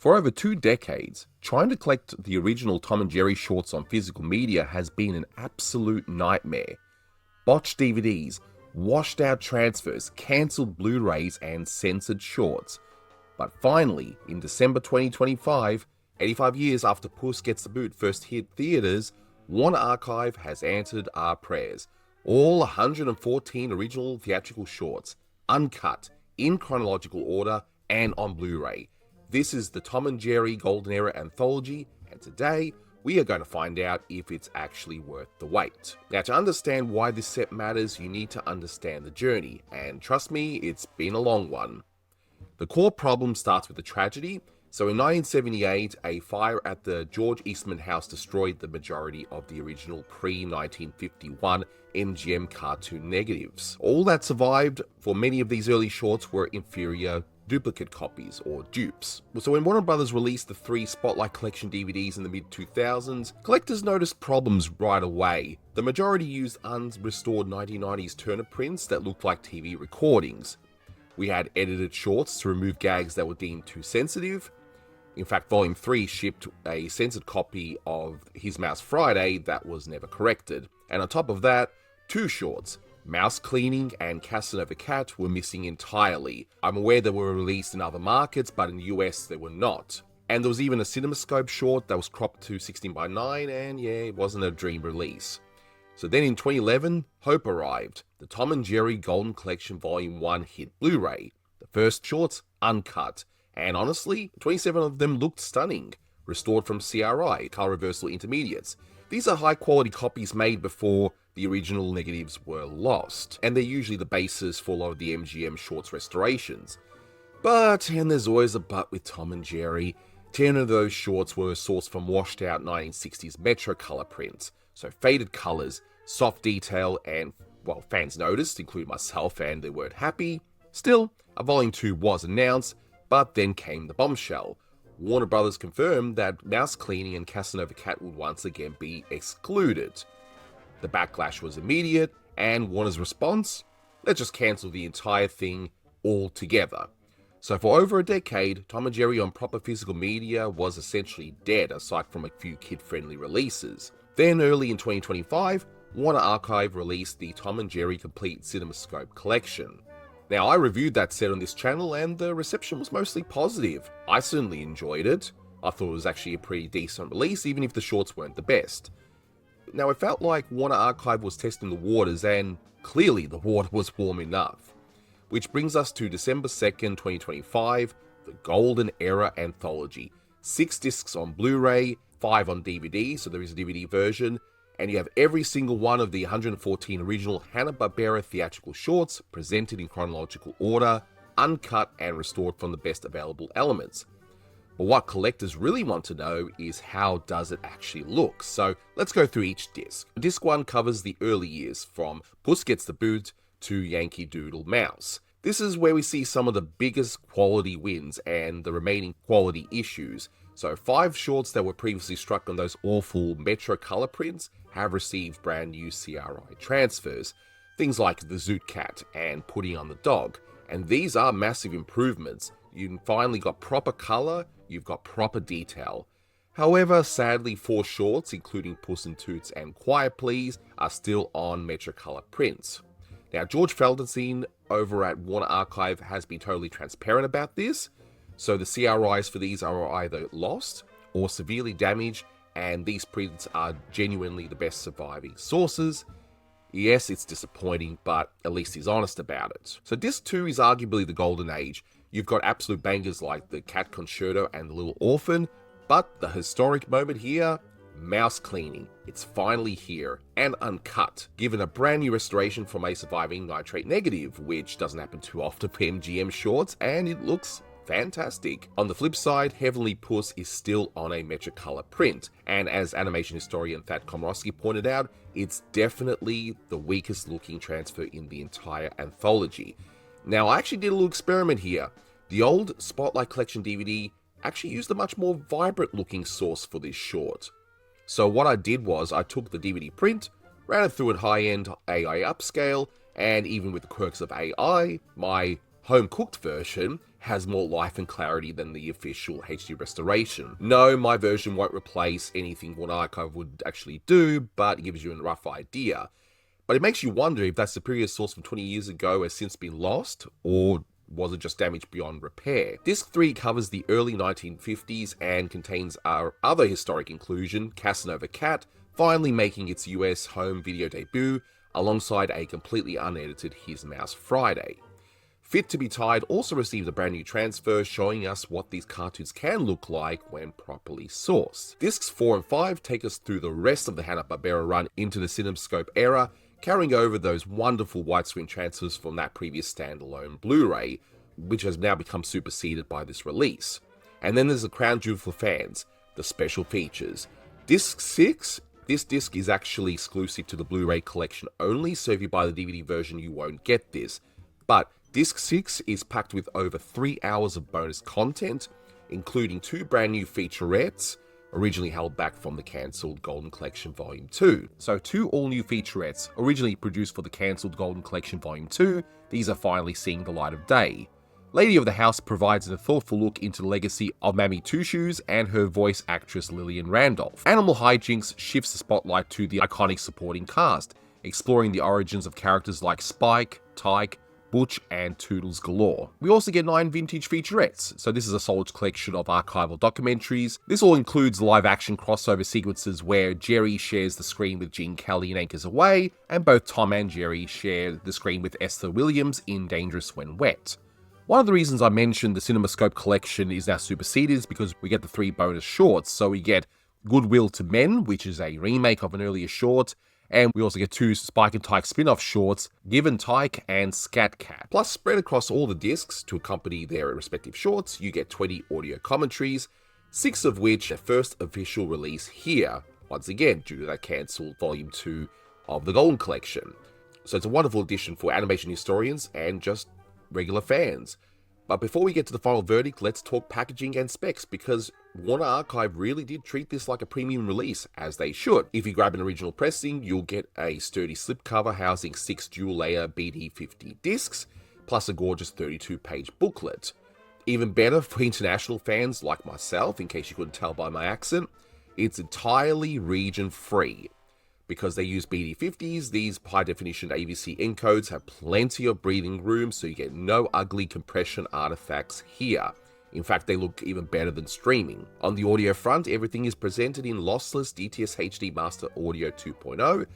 For over 2 decades, trying to collect the original Tom and Jerry shorts on physical media has been an absolute nightmare. Botched DVDs, washed out transfers, cancelled Blu-rays and censored shorts. But finally, in December 2025, 85 years after Puss Gets the Boot first hit theaters, Warner Archive has answered our prayers. All 114 original theatrical shorts, uncut, in chronological order, and on Blu-ray. This is the Tom and Jerry Golden Era Anthology, and today we are going to find out if it's actually worth the wait. Now, to understand why this set matters, you need to understand the journey, and trust me, it's been a long one. The core problem starts with a tragedy. So in 1978, a fire at the George Eastman house destroyed the majority of the original pre-1951 MGM cartoon negatives. All that survived for many of these early shorts were inferior duplicate copies, or dupes. So when Warner Brothers released the 3 Spotlight Collection DVDs in the mid-2000s, collectors noticed problems right away. The majority used unrestored 1990s Turner prints that looked like TV recordings. We had edited shorts to remove gags that were deemed too sensitive. In fact, Volume 3 shipped a censored copy of His Mouse Friday that was never corrected. And on top of that, 2 shorts, Mouse Cleaning and Casanova Cat, were missing entirely. I'm aware they were released in other markets, but in the US they were not. And there was even a CinemaScope short that was cropped to 16:9, and yeah, it wasn't a dream release. So then in 2011, hope arrived. The Tom and Jerry Golden Collection Volume 1 hit Blu-ray. The first shorts, uncut. And honestly, 27 of them looked stunning. Restored from CRI, color reversal intermediates. These are high quality copies made before the original negatives were lost, and they're usually the basis for a lot of the MGM shorts restorations. But, and there's always a but with Tom and Jerry, 10 of those shorts were sourced from washed out 1960s Metrocolor prints. So faded colors, soft detail, and, well, fans noticed, including myself, and they weren't happy. Still, a Volume 2 was announced, but then came the bombshell. Warner Brothers confirmed that Mouse Cleaning and Casanova Cat would once again be excluded. The backlash was immediate, and Warner's response? Let's just cancel the entire thing altogether. So for over a decade, Tom and Jerry on proper physical media was essentially dead, aside from a few kid-friendly releases. Then early in 2025, Warner Archive released the Tom and Jerry Complete CinemaScope Collection. Now, I reviewed that set on this channel and the reception was mostly positive. I certainly enjoyed it. I thought it was actually a pretty decent release, even if the shorts weren't the best. Now, it felt like Warner Archive was testing the waters, and clearly the water was warm enough. Which brings us to December 2nd, 2025, the Golden Era Anthology. 6 discs on Blu-ray, 5 on DVD, so there is a DVD version, and you have every single one of the 114 original Hanna-Barbera theatrical shorts presented in chronological order, uncut and restored from the best available elements. But what collectors really want to know is how does it actually look? So let's go through each disc. Disc 1 covers the early years from Puss Gets the Boot to Yankee Doodle Mouse. This is where we see some of the biggest quality wins and the remaining quality issues. So 5 shorts that were previously struck on those awful Metrocolor prints have received brand new CRI transfers. Things like the Zoot Cat and Putting on the Dog. And these are massive improvements. You finally got proper color, you've got proper detail. However, sadly 4 shorts, including Puss in Toots and Quiet Please, are still on Metrocolor prints. Now, George Feldenstein over at Warner Archive has been totally transparent about this. So the CRIs for these are either lost or severely damaged, and these prints are genuinely the best surviving sources. Yes, it's disappointing, but at least he's honest about it. So disc 2 is arguably the golden age. You've got absolute bangers like the Cat Concerto and the Little Orphan, but the historic moment here, Mouse Cleaning. It's finally here, and uncut, given a brand new restoration from a surviving Nitrate negative, which doesn't happen too often for MGM shorts, and it looks fantastic. On the flip side, Heavenly Puss is still on a Metrocolor print, and as animation historian Thad Komrosky pointed out, it's definitely the weakest looking transfer in the entire anthology. Now, I actually did a little experiment here. The old Spotlight Collection DVD actually used a much more vibrant looking source for this short. So what I did was I took the DVD print, ran it through a high-end AI upscale, and even with the quirks of AI, my home-cooked version has more life and clarity than the official HD restoration. No, my version won't replace anything what archive would actually do, but it gives you a rough idea. But it makes you wonder if that superior source from 20 years ago has since been lost, or was it just damaged beyond repair? Disc 3 covers the early 1950s and contains our other historic inclusion, Casanova Cat, finally making its US home video debut, alongside a completely unedited His Mouse Friday. Fit to be Tied also received a brand new transfer showing us what these cartoons can look like when properly sourced. Discs 4 and 5 take us through the rest of the Hanna-Barbera run into the CinemaScope era, carrying over those wonderful widescreen transfers from that previous standalone Blu-ray, which has now become superseded by this release. And then there's the crown jewel for fans, the special features. Disc 6, this disc is actually exclusive to the Blu-ray collection only, so if you buy the DVD version you won't get this. But Disc 6 is packed with over 3 hours of bonus content, including 2 brand new featurettes, originally held back from the cancelled Golden Collection Volume 2. So 2 all-new featurettes, originally produced for the cancelled Golden Collection Volume 2, these are finally seeing the light of day. Lady of the House provides a thoughtful look into the legacy of Mammy Two Shoes and her voice actress Lillian Randolph. Animal Hijinks shifts the spotlight to the iconic supporting cast, exploring the origins of characters like Spike, Tyke, Butch, and Toodles galore. We also get 9 vintage featurettes, so this is a solid collection of archival documentaries. This all includes live-action crossover sequences where Jerry shares the screen with Gene Kelly in Anchors Away, and both Tom and Jerry share the screen with Esther Williams in Dangerous When Wet. One of the reasons I mentioned the CinemaScope collection is now superseded is because we get the 3 bonus shorts. So we get Goodwill to Men, which is a remake of an earlier short, and we also get 2 Spike and Tyke spin-off shorts, Given Tyke and Scat Cat. Plus, spread across all the discs to accompany their respective shorts, you get 20 audio commentaries, 6 of which are first official release here, once again due to that cancelled Volume 2 of the Golden Collection. So it's a wonderful addition for animation historians and just regular fans. But before we get to the final verdict, let's talk packaging and specs, because Warner Archive really did treat this like a premium release, as they should. If you grab an original pressing, you'll get a sturdy slipcover housing 6 dual-layer BD50 discs, plus a gorgeous 32-page booklet. Even better for international fans like myself, in case you couldn't tell by my accent, it's entirely region-free. Because they use BD50s, these high-definition AVC encodes have plenty of breathing room, so you get no ugly compression artifacts here. In fact, they look even better than streaming. On the audio front, everything is presented in lossless DTS HD Master Audio 2.0,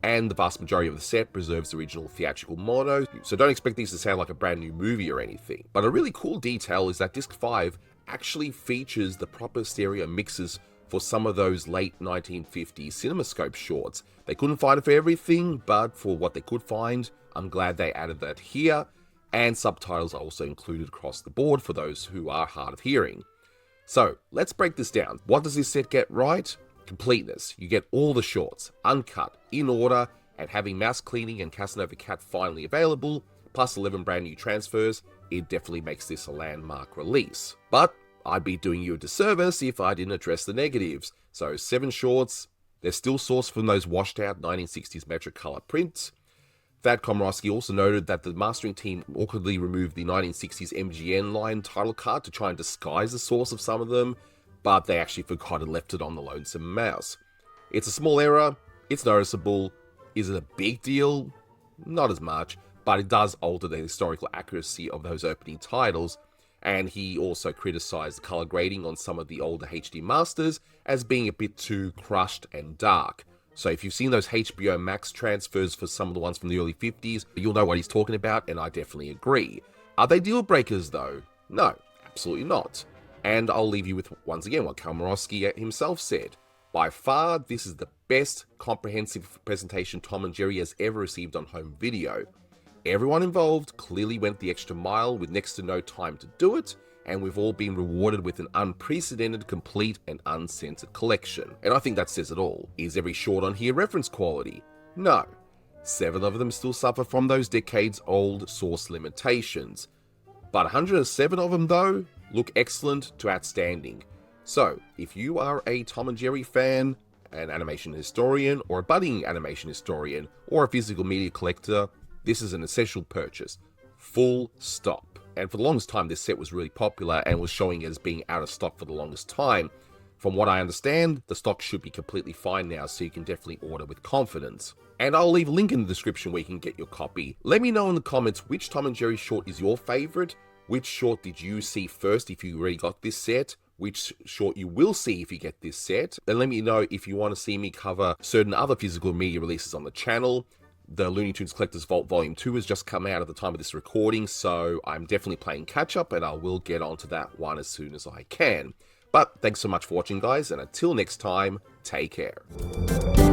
and the vast majority of the set preserves the original theatrical mono, so don't expect these to sound like a brand new movie or anything. But a really cool detail is that Disc 5 actually features the proper stereo mixes for some of those late 1950s CinemaScope shorts. They couldn't find it for everything, but for what they could find, I'm glad they added that here, and subtitles are also included across the board for those who are hard of hearing. So, let's break this down. What does this set get right? Completeness. You get all the shorts, uncut, in order, and having Mouse Cleaning and Casanova Cat finally available, plus 11 brand new transfers, it definitely makes this a landmark release. But I'd be doing you a disservice if I didn't address the negatives. So 7 shorts, they're still sourced from those washed out 1960s Metrocolor prints. Thad Komorowski also noted that the mastering team awkwardly removed the 1960s MGN line title card to try and disguise the source of some of them, but they actually forgot and left it on the Lonesome Mouse. It's a small error, it's noticeable. Is it a big deal? Not as much, but it does alter the historical accuracy of those opening titles. And he also criticised the colour grading on some of the older HD masters as being a bit too crushed and dark. So if you've seen those HBO Max transfers for some of the ones from the early 50s, you'll know what he's talking about, and I definitely agree. Are they deal breakers though? No, absolutely not. And I'll leave you with, once again, what Komorowski himself said. By far, this is the best comprehensive presentation Tom and Jerry has ever received on home video. Everyone involved clearly went the extra mile with next to no time to do it, and we've all been rewarded with an unprecedented, complete, and uncensored collection. And I think that says it all. Is every short on here reference quality? No. 7 of them still suffer from those decades-old source limitations. But 107 of them, though, look excellent to outstanding. So, if you are a Tom and Jerry fan, an animation historian, or a budding animation historian, or a physical media collector, this is an essential purchase. Full stop. And for the longest time, this set was really popular and was showing as being out of stock for the longest time. From what I understand, the stock should be completely fine now, so you can definitely order with confidence. And I'll leave a link in the description where you can get your copy. Let me know in the comments which Tom and Jerry short is your favorite, which short did you see first if you already got this set, which short you will see if you get this set, and let me know if you want to see me cover certain other physical media releases on the channel. The Looney Tunes Collector's Vault Volume 2 has just come out at the time of this recording, so I'm definitely playing catch up, and I will get onto that one as soon as I can. But thanks so much for watching, guys, and until next time, take care.